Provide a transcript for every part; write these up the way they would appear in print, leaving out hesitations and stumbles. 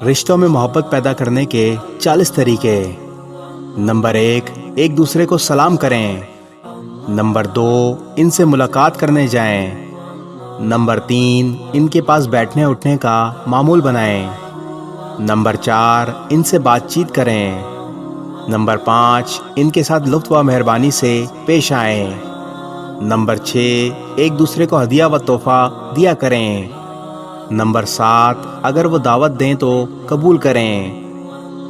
رشتوں میں محبت پیدا کرنے کے 40 طریقے۔ نمبر 1، ایک دوسرے کو سلام کریں۔ نمبر 2، ان سے ملاقات کرنے جائیں۔ نمبر 3، ان کے پاس بیٹھنے اٹھنے کا معمول بنائیں۔ نمبر 4، ان سے بات چیت کریں۔ نمبر 5، ان کے ساتھ لطف و مہربانی سے پیش آئیں۔ نمبر 6، ایک دوسرے کو ہدیہ و تحفہ دیا کریں۔ نمبر 7، اگر وہ دعوت دیں تو قبول کریں۔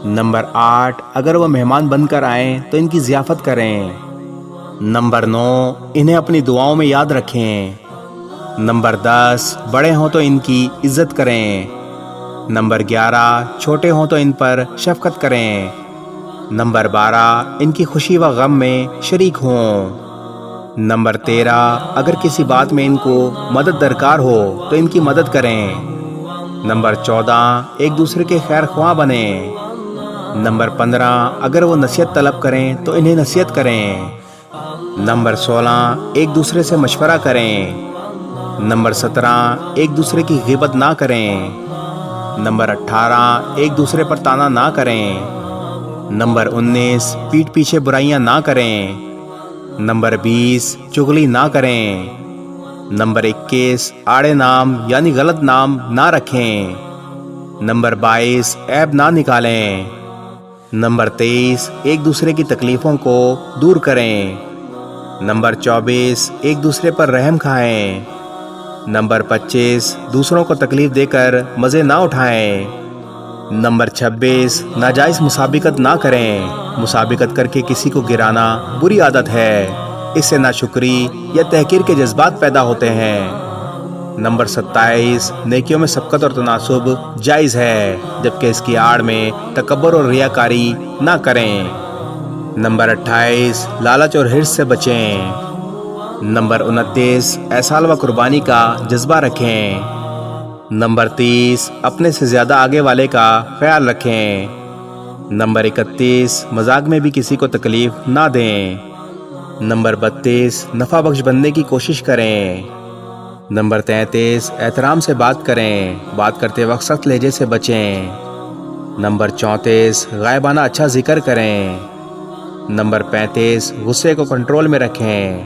نمبر 8، اگر وہ مہمان بن کر آئیں تو ان کی ضیافت کریں۔ نمبر 9، انہیں اپنی دعاؤں میں یاد رکھیں۔ نمبر 10، بڑے ہوں تو ان کی عزت کریں۔ نمبر 11، چھوٹے ہوں تو ان پر شفقت کریں۔ نمبر 12، ان کی خوشی و غم میں شریک ہوں۔ نمبر 13، اگر کسی بات میں ان کو مدد درکار ہو تو ان کی مدد کریں۔ نمبر 14، ایک دوسرے کے خیر خواہ بنیں۔ نمبر 15، اگر وہ نصیحت طلب کریں تو انہیں نصیحت کریں۔ نمبر 16، ایک دوسرے سے مشورہ کریں۔ نمبر 17، ایک دوسرے کی غیبت نہ کریں۔ نمبر 18، ایک دوسرے پر طعنہ نہ کریں۔ نمبر 19، پیٹھ پیچھے برائیاں نہ کریں۔ نمبر 20، چغلی نہ کریں۔ نمبر 21، آڑے نام یعنی غلط نام نہ رکھیں۔ نمبر 22، عیب نہ نکالیں۔ نمبر 23، ایک دوسرے کی تکلیفوں کو دور کریں۔ نمبر 24، ایک دوسرے پر رحم کھائیں۔ نمبر 25، دوسروں کو تکلیف دے کر مزے نہ اٹھائیں۔ نمبر 26، ناجائز مسابقت نہ کریں۔ مسابقت کر کے کسی کو گرانا بری عادت ہے، اس سے ناشکری یا تحقیر کے جذبات پیدا ہوتے ہیں۔ نمبر 27، نیکیوں میں سبقت اور تناسب جائز ہے، جبکہ اس کی آڑ میں تکبر اور ریاکاری نہ کریں۔ نمبر 28، لالچ اور حرص سے بچیں۔ نمبر 29، احسان و قربانی کا جذبہ رکھیں۔ نمبر 30، اپنے سے زیادہ آگے والے کا خیال رکھیں۔ نمبر 31، مذاق میں بھی کسی کو تکلیف نہ دیں۔ نمبر 32، نفع بخش بننے کی کوشش کریں۔ نمبر 33، احترام سے بات کریں، بات کرتے وقت سخت لہجے سے بچیں۔ نمبر 34، غائبانہ اچھا ذکر کریں۔ نمبر 35، غصے کو کنٹرول میں رکھیں۔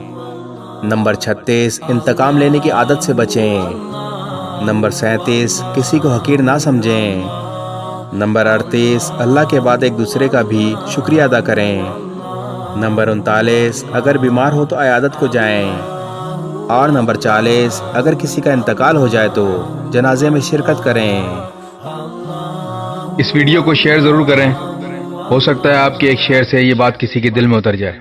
نمبر 36، انتقام لینے کی عادت سے بچیں۔ نمبر 37، کسی کو حقیر نہ سمجھیں۔ نمبر 38، اللہ کے بعد ایک دوسرے کا بھی شکریہ ادا کریں۔ نمبر 39، اگر بیمار ہو تو عیادت کو جائیں۔ اور نمبر 40، اگر کسی کا انتقال ہو جائے تو جنازے میں شرکت کریں۔ اس ویڈیو کو شیئر ضرور کریں، ہو سکتا ہے آپ کے ایک شیئر سے یہ بات کسی کے دل میں اتر جائے۔